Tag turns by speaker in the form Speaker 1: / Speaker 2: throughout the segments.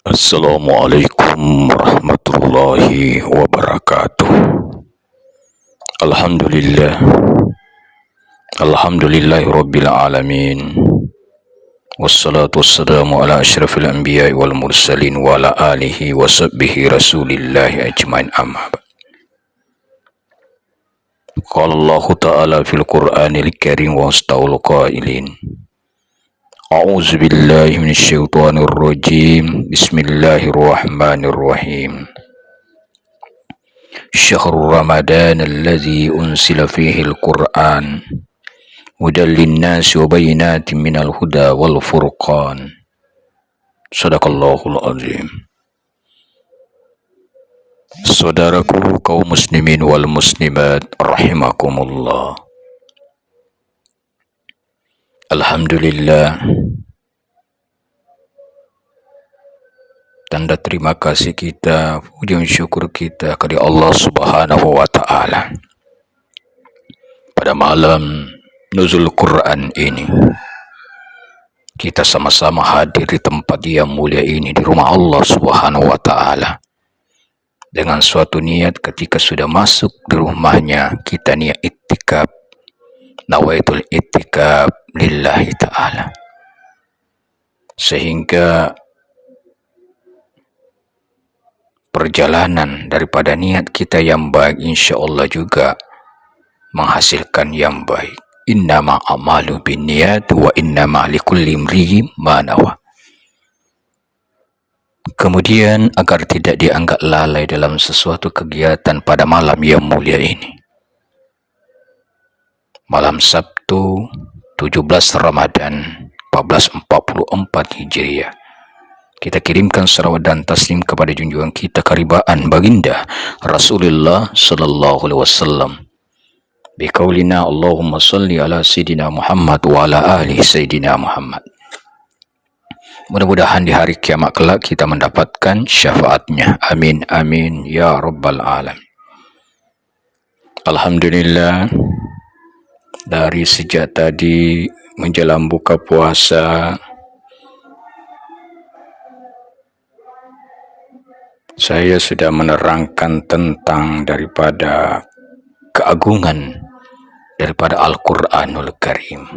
Speaker 1: Assalamualaikum warahmatullahi wabarakatuh. Alhamdulillah. Alhamdulillahi rabbil alamin. Wassalatu wassalamu ala asyrafil anbiya'i wal mursalin wa ala alihi wa sahbihi rasulillahi ajmain amma ba'd. Qala Allah ta'ala fil Qur'anil Karim wa astaqul qailin. A'udzu billahi minasyaitonir rajim. Bismillahirrahmanirrahim. Syahrul Ramadan alladzi unsila fihi al-Qur'an hudan lin-nasi wa bayyinatin minal huda wal furqan. Shadaqallahul azim. Saudaraku kaum muslimin wal muslimat rahimakumullah. Alhamdulillah, tanda terima kasih kita, puji syukur kita kepada Allah Subhanahu wa taala. Pada malam nuzul Quran ini, kita sama-sama hadir di tempat yang mulia ini, di rumah Allah Subhanahu wa taala. Dengan suatu niat, ketika sudah masuk di rumahnya, kita niat iktikaf, nawaitul iktikaf lillahi ta'ala, sehingga perjalanan daripada niat kita yang baik insya Allah juga menghasilkan yang baik. Innama a'malu binniyat wa innama likulli imri'in ma nawa. Kemudian agar tidak dianggap lalai dalam sesuatu kegiatan pada malam yang mulia ini, malam Sabtu 17 Ramadan 1444 Hijriah, kita kirimkan salawat dan taslim kepada junjungan kita karibaan baginda Rasulullah sallallahu alaihi wasallam biqaulina Allahumma salli ala sayyidina Muhammad wa ala ali sayyidina Muhammad. Mudah-mudahan di hari kiamat kelak kita mendapatkan syafaatnya. Amin amin ya rabbal alamin. Alhamdulillah, dari sejak tadi menjelang buka puasa, saya sudah menerangkan tentang daripada keagungan daripada Al-Quranul Karim.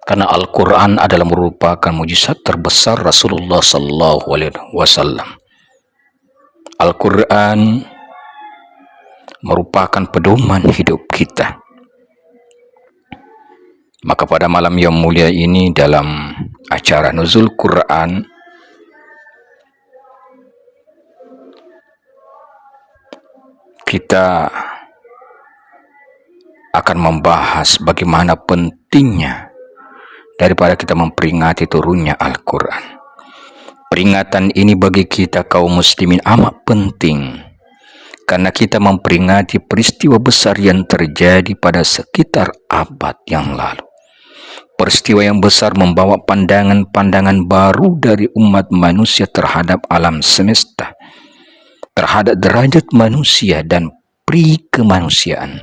Speaker 1: Karena Al-Quran adalah merupakan mujizat terbesar Rasulullah sallallahu alaihi wasallam. Al-Quran merupakan pedoman hidup kita. Maka pada malam yang mulia ini, dalam acara Nuzul Quran, kita akan membahas bagaimana pentingnya daripada kita memperingati turunnya Al-Quran. Peringatan ini bagi kita kaum muslimin amat penting, karena kita memperingati peristiwa besar yang terjadi pada sekitar abad yang lalu. Peristiwa yang besar membawa pandangan-pandangan baru dari umat manusia terhadap alam semesta, terhadap derajat manusia dan pri-kemanusiaan,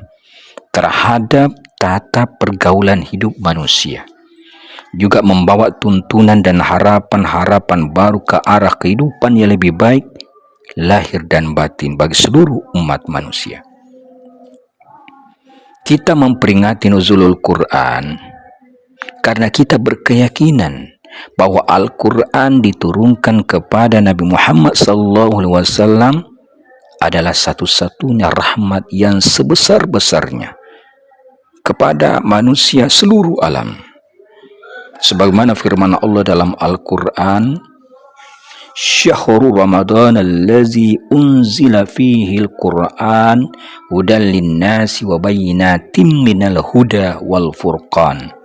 Speaker 1: terhadap tata pergaulan hidup manusia. Juga membawa tuntunan dan harapan-harapan baru ke arah kehidupan yang lebih baik, lahir dan batin bagi seluruh umat manusia. Kita memperingati nuzulul Quran karena kita berkeyakinan bahwa Al-Quran diturunkan kepada Nabi Muhammad SAW adalah satu-satunya rahmat yang sebesar-besarnya kepada manusia seluruh alam. Sebagaimana firman Allah dalam Al-Quran, Syahrul Ramadan alladzi unzila fihi al-Quran hudan lin-nasi wa bayyinatin minal huda wal furqan.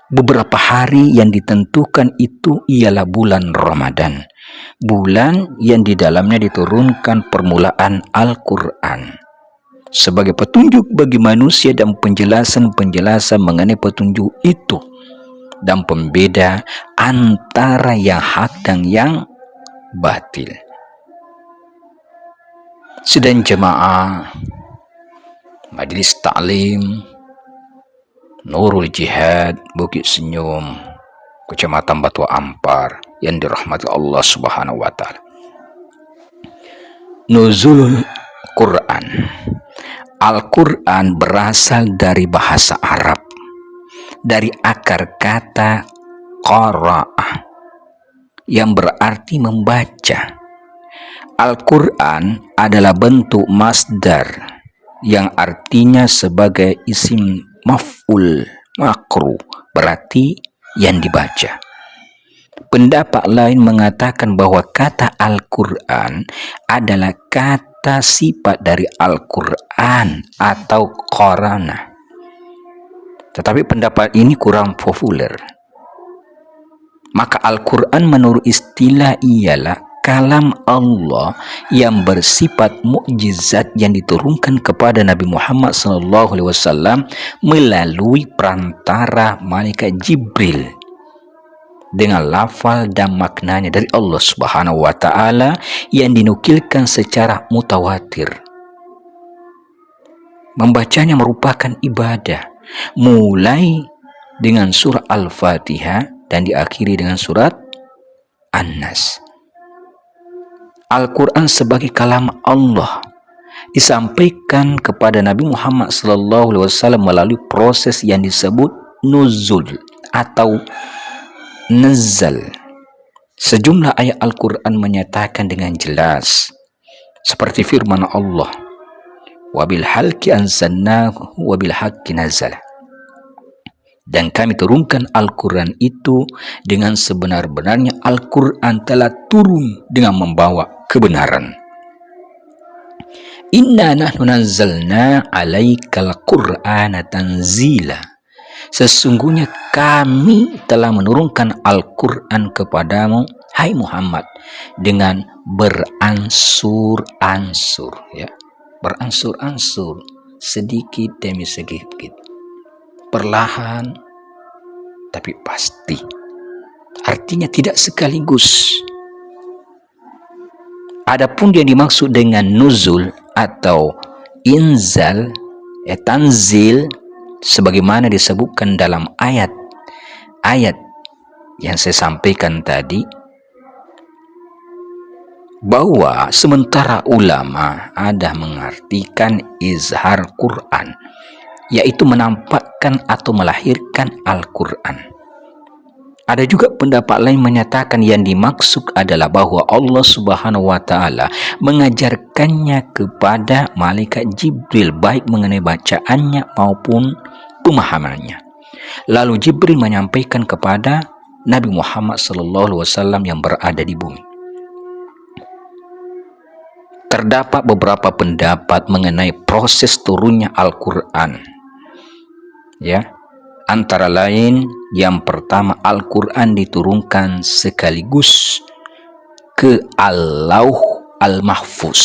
Speaker 1: Beberapa hari yang ditentukan itu ialah bulan Ramadan, bulan yang di dalamnya diturunkan permulaan Al-Quran sebagai petunjuk bagi manusia dan penjelasan-penjelasan mengenai petunjuk itu, dan pembeda antara yang hak dan yang batil. Sedang jemaah Majelis Ta'lim Nurul Jihad Bukit Senyum Kecamatan Batu Ampar yang dirahmati Allah Subhanahu wa taala. Nuzulul Quran. Al-Quran berasal dari bahasa Arab, dari akar kata qara'ah yang berarti membaca. Al-Quran adalah bentuk masdar yang artinya sebagai isim maf'ul makruh, berarti yang dibaca. Pendapat lain mengatakan bahwa kata Al-Quran adalah kata sifat dari Al-Quran atau Qarana. Tetapi pendapat ini kurang populer. Maka Al-Quran menurut istilah ialah kalam Allah yang bersifat mukjizat yang diturunkan kepada Nabi Muhammad SAW melalui perantara malaikat Jibril dengan lafal dan maknanya dari Allah Subhanahu wa taala yang dinukilkan secara mutawatir. Membacanya merupakan ibadah, mulai dengan surah Al-Fatihah dan diakhiri dengan surat An-Nas. Al-Quran sebagai kalam Allah disampaikan kepada Nabi Muhammad SAW melalui proses yang disebut nuzul atau nazal. Sejumlah ayat Al-Quran menyatakan dengan jelas, seperti firman Allah, wabil halki anzalnahu wabil haqqi nazal. Dan kami turunkan Al-Quran itu dengan sebenar-benarnya Al-Quran telah turun dengan membawa kebenaran. Inna nahnu nazzalna alaikal qur'ana tanzila. Sesungguhnya kami telah menurunkan Al-Quran kepadamu, hai Muhammad, dengan beransur-ansur, ya. Beransur-ansur, sedikit demi sedikit, perlahan tapi pasti. Artinya tidak sekaligus. Adapun yang dimaksud dengan nuzul atau inzal, tanzil, sebagaimana disebutkan dalam ayat yang saya sampaikan tadi, bahwa sementara ulama ada mengartikan izhar Quran, yaitu menampakkan atau melahirkan Al-Quran. Ada juga pendapat lain menyatakan yang dimaksud adalah bahwa Allah Subhanahu wa taala mengajarkannya kepada malaikat Jibril, baik mengenai bacaannya maupun pemahamannya. Lalu Jibril menyampaikan kepada Nabi Muhammad SAW yang berada di bumi. Terdapat beberapa pendapat mengenai proses turunnya Al-Quran, ya. Antara lain, yang pertama, Al-Quran diturunkan sekaligus ke Al-Lauh Al-Mahfuz,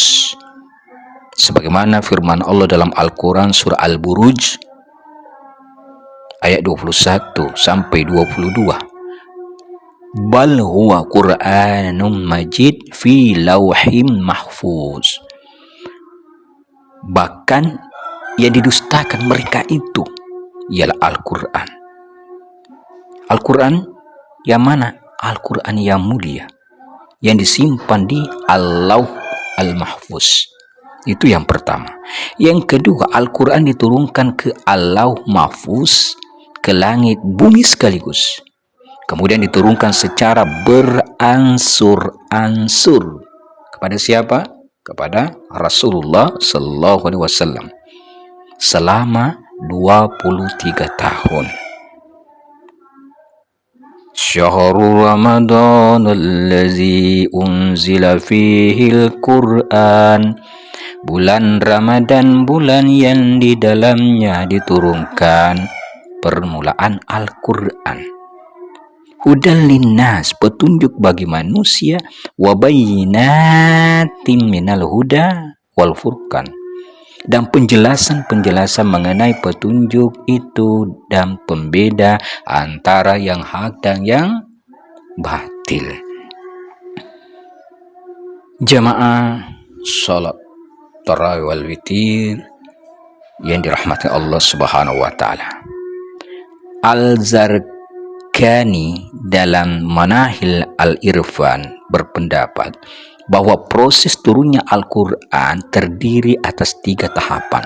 Speaker 1: sebagaimana firman Allah dalam Al-Quran surah Al-Buruj ayat 21 sampai 22. Bal huwa Qur'anun majid fi lauhim mahfuz. Bahkan yang didustakan mereka itu ialah Al-Quran. Al-Quran yang mana? Al-Quran yang mulia, yang disimpan di Al-Lauh Al-Mahfuz. Itu yang pertama. Yang kedua, Al-Quran diturunkan ke Al-Lauh Mahfuz, ke langit bumi sekaligus. Kemudian diturunkan secara beransur-ansur. Kepada siapa? Kepada Rasulullah Sallallahu Alaihi Wasallam selama 23 tahun. Syahrul Ramadan allazi unzila fihil Qur'an. Bulan Ramadan, bulan yang di dalamnya diturunkan permulaan Al-Quran. Hudan linnas, petunjuk bagi manusia, wa bayyinatin minal huda wal furqan, dan penjelasan-penjelasan mengenai petunjuk itu dan pembeda antara yang hak dan yang batil. Jamaah salat tarawih wal witir yang dirahmati Allah Subhanahu wa taala, Kani dalam Manahil Al-Irfan berpendapat bahwa proses turunnya Al-Quran terdiri atas 3 tahapan.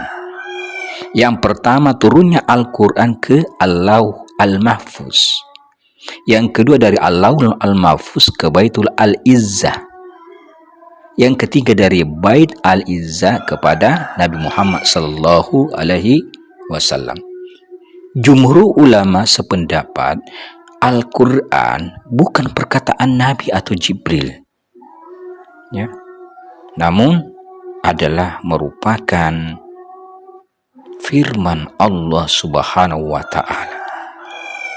Speaker 1: Yang pertama, turunnya Al-Quran ke Al-Lauh Al-Mahfuz. Yang kedua, dari Al-Lauh Al-Mahfuz ke Baitul Al-Izzah. Yang ketiga, dari Bait Al-Izzah kepada Nabi Muhammad sallallahu alaihi wasallam. Jumhur ulama sependapat Al-Quran bukan perkataan Nabi atau Jibril, ya, namun adalah merupakan firman Allah Subhanahu wa Ta'ala.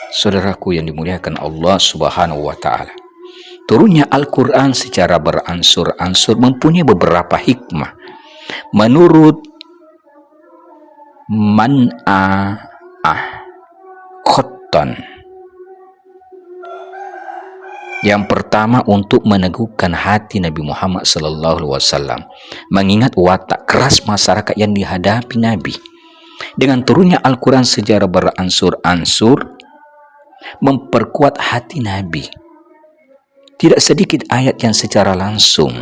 Speaker 1: Saudaraku yang dimuliakan Allah Subhanahu wa Ta'ala, turunnya Al-Quran secara beransur-ansur mempunyai beberapa hikmah. Menurut Khotton, yang pertama, untuk meneguhkan hati Nabi Muhammad SAW, mengingat watak keras masyarakat yang dihadapi Nabi. Dengan turunnya Al-Quran secara beransur-ansur memperkuat hati Nabi. Tidak sedikit ayat yang secara langsung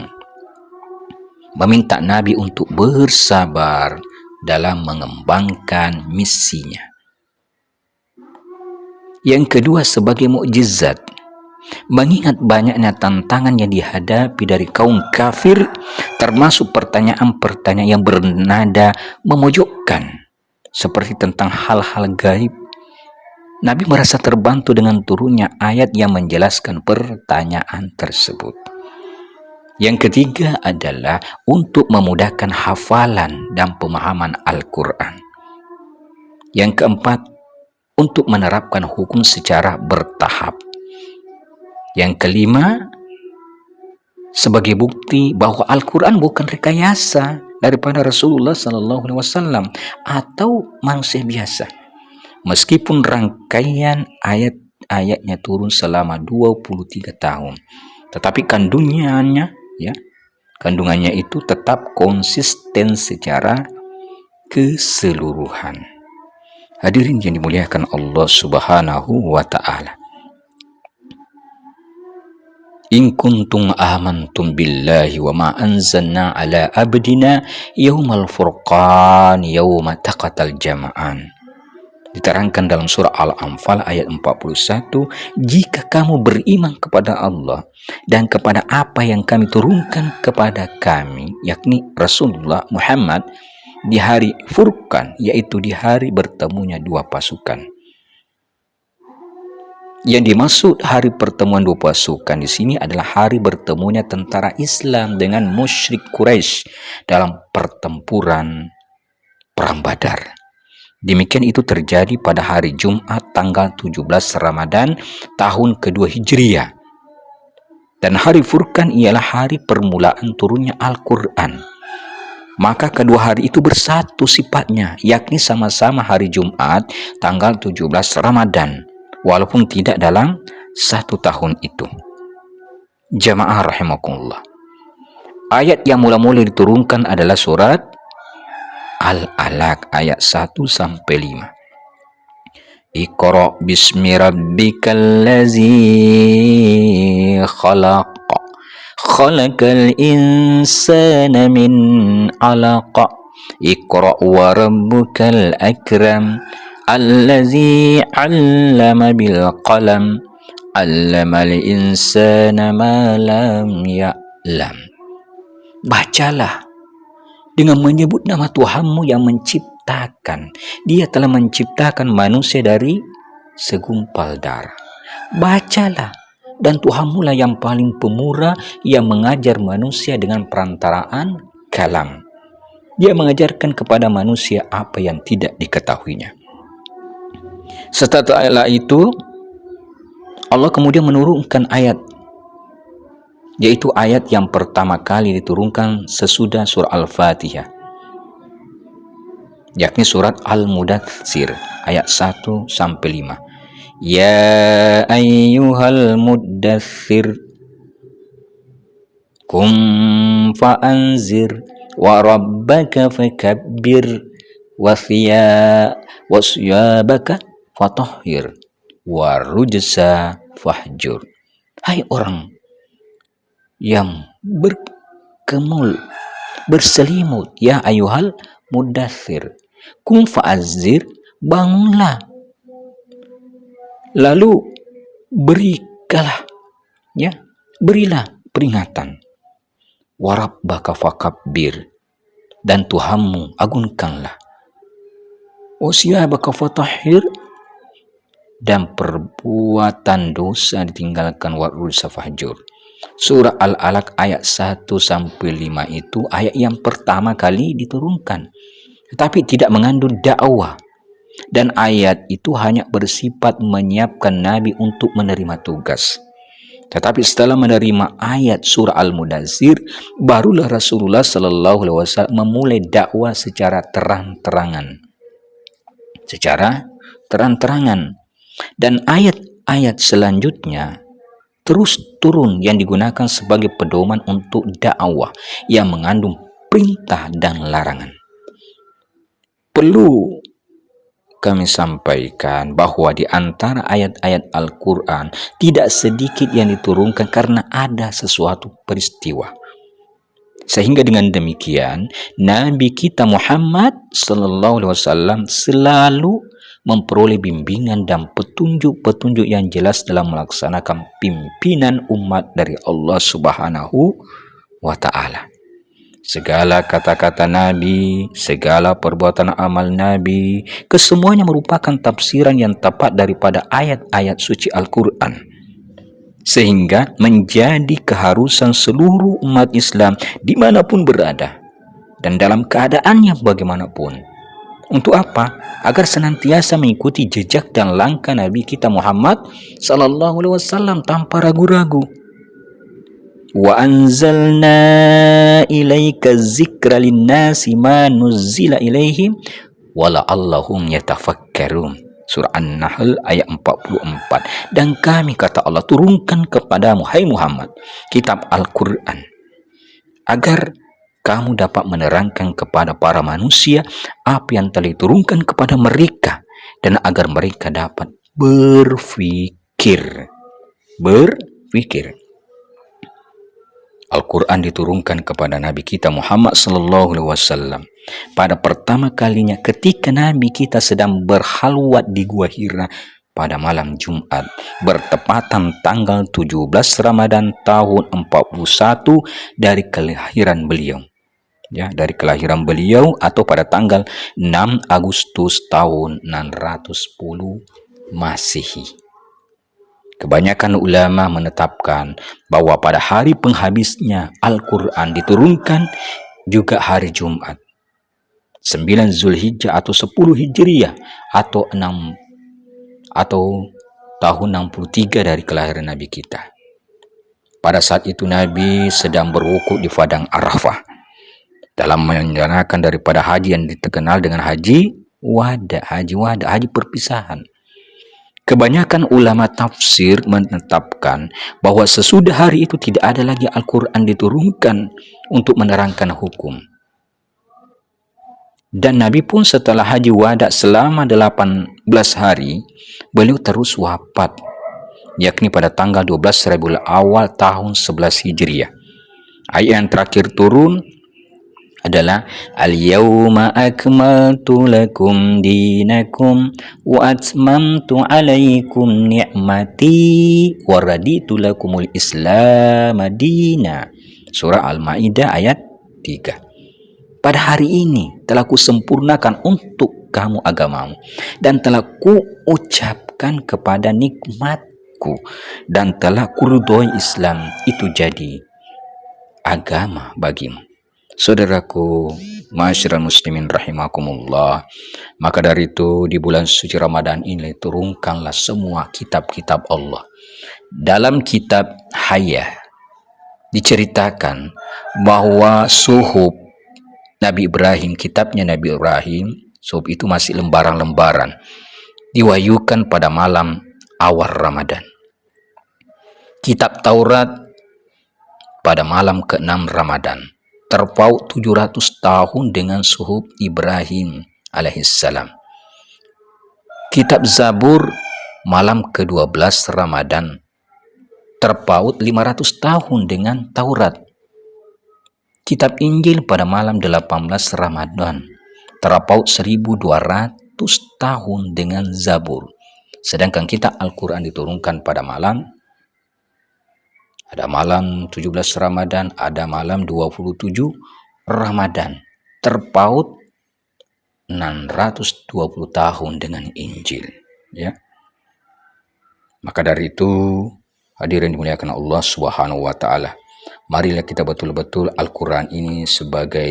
Speaker 1: meminta Nabi untuk bersabar dalam mengembangkan misinya. Yang kedua, sebagai mukjizat, mengingat banyaknya tantangan yang dihadapi dari kaum kafir, termasuk pertanyaan-pertanyaan yang bernada memojokkan, seperti tentang hal-hal gaib. Nabi merasa terbantu dengan turunnya ayat yang menjelaskan pertanyaan tersebut. Yang ketiga adalah untuk memudahkan hafalan dan pemahaman Al-Quran. Yang keempat, untuk menerapkan hukum secara bertahap. Yang kelima, sebagai bukti bahwa Al-Quran bukan rekayasa daripada Rasulullah SAW atau manusia biasa. Meskipun rangkaian ayat-ayatnya turun selama 23 tahun, tetapi kandungannya itu tetap konsisten secara keseluruhan. Hadirin yang dimuliakan Allah Subhanahu wa Ta'ala, in kuntum amantum billahi wa ma anzalna ala abdina yaumal furqan yauma taqatal jama'an. Diterangkan dalam surah Al-Anfal ayat 41, jika kamu beriman kepada Allah dan kepada apa yang kami turunkan kepada kami, yakni Rasulullah Muhammad, di hari Furqan, yaitu di hari bertemunya 2 pasukan. Yang dimaksud hari pertemuan 2 pasukan di sini adalah hari bertemunya tentara Islam dengan musyrik Quraisy dalam pertempuran Perang Badar. Demikian itu terjadi pada hari Jumat tanggal 17 Ramadan tahun kedua Hijriah. Dan hari Furqan ialah hari permulaan turunnya Al-Quran. Maka kedua hari itu bersatu sifatnya, yakni sama-sama hari Jumat tanggal 17 Ramadan, walaupun tidak dalam 1 tahun itu. Jamaah rahimakumullah. Ayat yang mula-mula diturunkan adalah surat Al-Alaq ayat 1-5. Iqra bismi rabbikal ladzi khalaq, khalaqal insana min 'alaq, iqra wa rabbukal akram, allazi 'allama bil qalam, 'allamal insana ma lam ya'lam. Bacalah dengan menyebut nama Tuhanmu yang menciptakan. Dia telah menciptakan manusia dari segumpal darah. Bacalah, dan Tuhanmu lah yang paling pemurah yang mengajar manusia dengan perantaraan kalam. Dia mengajarkan kepada manusia apa yang tidak diketahuinya. Setelah itu Allah kemudian menurunkan ayat, yaitu ayat yang pertama kali diturunkan sesudah surah Al-Fatihah, yakni surat Al-Mudaththir ayat 1-5. Ya ayyuhal muddaththir qum fa'anzir wa rabbaka fakabbir wa thiyabaka fatahhir warujza fahjur. Hai orang yang berselimut, ya ayuhal mudaththir, kum fa'azzir, bangunlah, lalu berilah peringatan, warabbaka fakabbir, dan Tuhanmu agungkanlah, wasiyabaka fatahhir, dan perbuatan dosa ditinggalkan, warujza fahjur. Surah Al-Alaq ayat 1-5 itu ayat yang pertama kali diturunkan, tetapi tidak mengandung dakwah, dan ayat itu hanya bersifat menyiapkan Nabi untuk menerima tugas. Tetapi setelah menerima ayat surah Al-Mudaththir, barulah Rasulullah Sallallahu Alaihi Wasallam memulai dakwah secara terang-terangan. Dan ayat-ayat selanjutnya terus turun yang digunakan sebagai pedoman untuk dakwah yang mengandung perintah dan larangan. Perlu kami sampaikan bahwa di antara ayat-ayat Al-Quran tidak sedikit yang diturunkan karena ada sesuatu peristiwa. Sehingga dengan demikian Nabi kita Muhammad Sallallahu Alaihi Wasallam selalu memperoleh bimbingan dan petunjuk-petunjuk yang jelas dalam melaksanakan pimpinan umat dari Allah Subhanahu wa Ta'ala. Segala kata-kata Nabi, segala perbuatan amal Nabi, kesemuanya merupakan tafsiran yang tepat daripada ayat-ayat suci Al-Quran, sehingga menjadi keharusan seluruh umat Islam dimanapun berada dan dalam keadaannya bagaimanapun. Untuk apa? Agar senantiasa mengikuti jejak dan langkah Nabi kita Muhammad Sallallahu Alaihi Wasallam tanpa ragu-ragu. Wa anzalna ilaika dzikra linnasi ma nuzzila ilaihim wa la'allahum yatafakkarun. Surah An-Nahl ayat 44. Dan kami, kata Allah, turunkan kepadamu, hai Muhammad, kitab Al-Quran, agar kamu dapat menerangkan kepada para manusia apa yang telah diturunkan kepada mereka, dan agar mereka dapat berfikir. Al-Quran diturunkan kepada Nabi kita Muhammad Sallallahu Alaihi Wasallam pada pertama kalinya ketika Nabi kita sedang berhalwat di Gua Hira pada malam Jumat, bertepatan tanggal 17 Ramadan tahun 41 dari kelahiran beliau. Dari kelahiran beliau, atau pada tanggal 6 Agustus tahun 610 Masehi. Kebanyakan ulama menetapkan bahwa pada hari penghabisnya Al-Quran diturunkan juga hari Jumat, 9 Zulhijjah atau 10 Hijriyah atau tahun 63 dari kelahiran Nabi kita. Pada saat itu Nabi sedang berwukuf di padang Arafah dalam menjalankan daripada haji yang dikenal dengan haji wada, haji perpisahan. Kebanyakan ulama tafsir menetapkan bahwa sesudah hari itu tidak ada lagi Al-Quran diturunkan untuk menerangkan hukum. Dan Nabi pun setelah haji wada selama 18 hari, beliau terus wafat, yakni pada tanggal 12 Rabiul Awal tahun 11 Hijriah. Ayat yang terakhir turun adalah al-yawma akmaltu lakum dinakum wa atmamtu alaikum ni'mati wa raditu lakumul islam madina. Surah Al-Maidah ayat 3. Pada hari ini telah kusempurnakan untuk kamu agamamu, dan telah kuucapkan kepada nikmatku, dan telah kuridhoi Islam itu jadi agama bagimu. Saudaraku, ma'asyiral muslimin rahimakumullah, maka dari itu di bulan suci Ramadan ini turunkanlah semua kitab-kitab Allah. Dalam kitab Hayah diceritakan bahwa suhuf Nabi Ibrahim, kitabnya Nabi Ibrahim, suhuf itu masih lembaran-lembaran, diwahyukan pada malam awal Ramadan. Kitab Taurat pada malam ke-6 Ramadan, terpaut 700 tahun dengan suhuf Ibrahim alaihissalam. Kitab Zabur malam ke-12 Ramadan, terpaut 500 tahun dengan Taurat. Kitab Injil pada malam 18 Ramadan, terpaut 1200 tahun dengan Zabur. Sedangkan kitab Al-Quran diturunkan pada malam, ada malam 17 Ramadan, ada malam 27 Ramadan, terpaut 620 tahun dengan Injil, ya. Maka dari itu, hadirin dimuliakan Allah Subhanahu wa taala, marilah kita betul-betul Al-Quran ini sebagai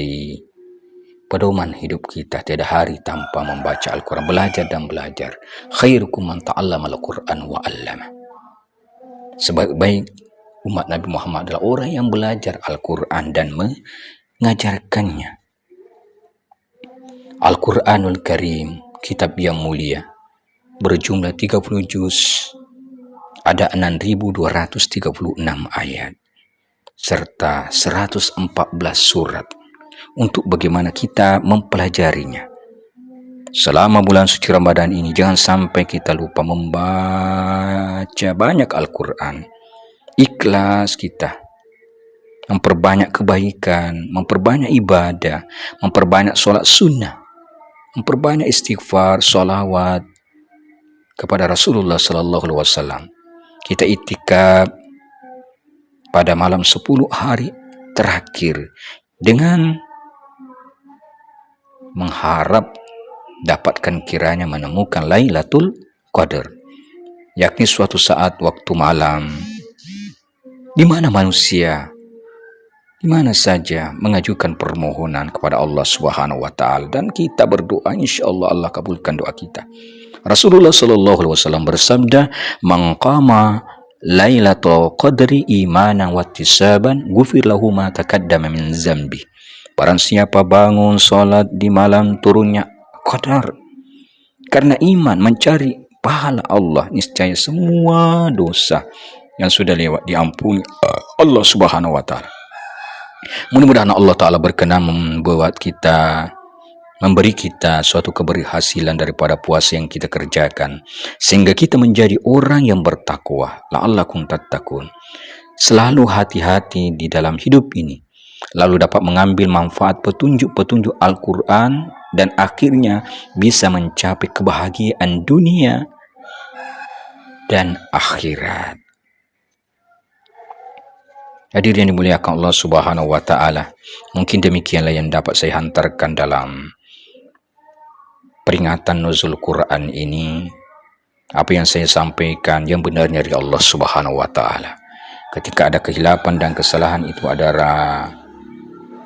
Speaker 1: pedoman hidup kita. Tiada hari tanpa membaca Al-Quran, belajar dan belajar. Khairukum man ta'allama al-Quran wa 'allama. Sebaik-baik umat Nabi Muhammad adalah orang yang belajar Al-Quran dan mengajarkannya. Al-Quranul Karim, kitab yang mulia, berjumlah 30 juz, ada 6.236 ayat, serta 114 surat. Untuk bagaimana kita mempelajarinya. Selama bulan suci Ramadan ini, jangan sampai kita lupa membaca banyak Al-Quran. Ikhlas kita, memperbanyak kebaikan, memperbanyak ibadah, memperbanyak sholat sunnah, memperbanyak istighfar, sholawat kepada Rasulullah Sallallahu Alaihi Wasallam. Kita itikaf pada malam 10 hari terakhir dengan mengharap dapatkan kiranya menemukan Lailatul Qadar, yakni suatu saat waktu malam di mana manusia di mana saja mengajukan permohonan kepada Allah Subhanahu wa taala, dan kita berdoa, insyaallah Allah kabulkan doa kita. Rasulullah sallallahu alaihi wasallam bersabda, "Man qama Lailatul Qadri imanan wa ihtisaban, ghufir lahu ma taqaddama min zambi." Barang siapa bangun salat di malam turunnya Qadar karena iman mencari pahala Allah, niscaya semua dosa yang sudah lewat diampuni Allah Subhanahu wa taala. Mudah-mudahan Allah taala berkenan memberi kita suatu keberhasilan daripada puasa yang kita kerjakan, sehingga kita menjadi orang yang bertakwa. La'allakum tattaqun. Selalu hati-hati di dalam hidup ini, lalu dapat mengambil manfaat petunjuk-petunjuk Al-Quran, dan akhirnya bisa mencapai kebahagiaan dunia dan akhirat. Hadirin yang dimuliakan Allah Subhanahu wa taala, mungkin demikianlah yang dapat saya hantarkan dalam peringatan nuzul Quran ini. Apa yang saya sampaikan yang benarnya dari Allah Subhanahu wa taala. Ketika ada kehilapan dan kesalahan, itu adalah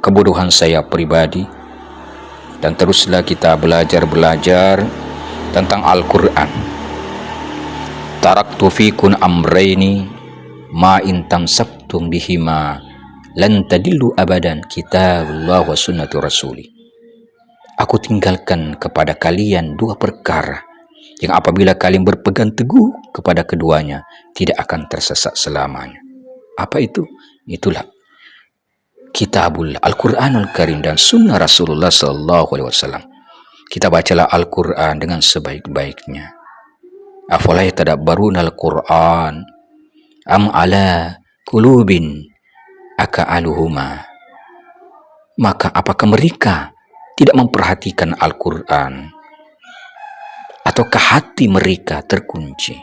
Speaker 1: kebodohan saya pribadi, dan teruslah kita belajar tentang Al-Quran. Taraktu fikun amraini ma in tamsaktum bihima lan tadillu abadan, kitabullah wa sunnatu rasuli. Aku tinggalkan kepada kalian dua perkara yang apabila kalian berpegang teguh kepada keduanya, tidak akan tersesat selamanya. Apa itu? Itulah Kitabul Al-Quranul Karim dan Sunnah Rasulullah Sallallahu Alaihi Wasallam. Kita bacalah Al-Quran dengan sebaik-baiknya. Afala yatadabbaruna Al-Quran am ala qulubin aka'aluhuma. Maka apakah mereka tidak memperhatikan Al-Quran, ataukah hati mereka terkunci?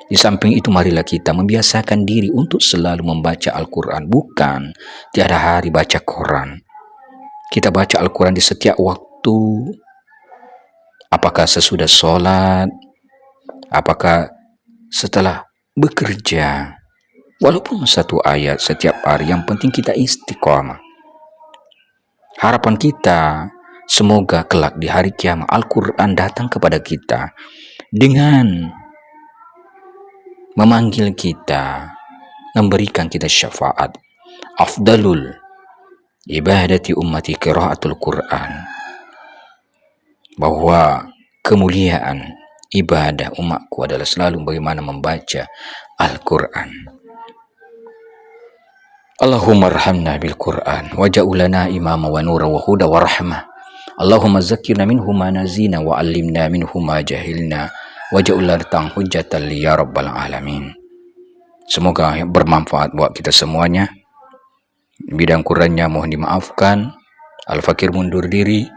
Speaker 1: Di samping itu, marilah kita membiasakan diri untuk selalu membaca Al-Quran, bukan tiada hari baca Quran. Kita baca Al-Quran di setiap waktu, apakah sesudah sholat, apakah setelah bekerja, walaupun satu ayat setiap hari, yang penting kita istiqamah. Harapan kita, semoga kelak di hari kiamat Al-Quran datang kepada kita dengan memanggil kita, memberikan kita syafaat. Afdalul ibadati ummati qiraatul Quran, bahwa kemuliaan ibadah umatku adalah selalu bagaimana membaca Al-Quran. Allahumma arhamna bil Quran waj'al lana imama wa nura wa huda wa rahmah. Allahumma zakkirna minhu ma nazina wa 'allimna minhu ma jahilna waj'alna tang hujjatan li ya rabbal alamin. Semoga bermanfaat buat kita semuanya. Bidang kurangnya mohon dimaafkan. Al-Fakir mundur diri.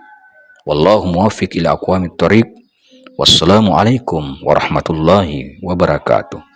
Speaker 1: Wallahu muwaffiq ila aqwamit thoriq. Wassalamualaikum warahmatullahi wabarakatuh.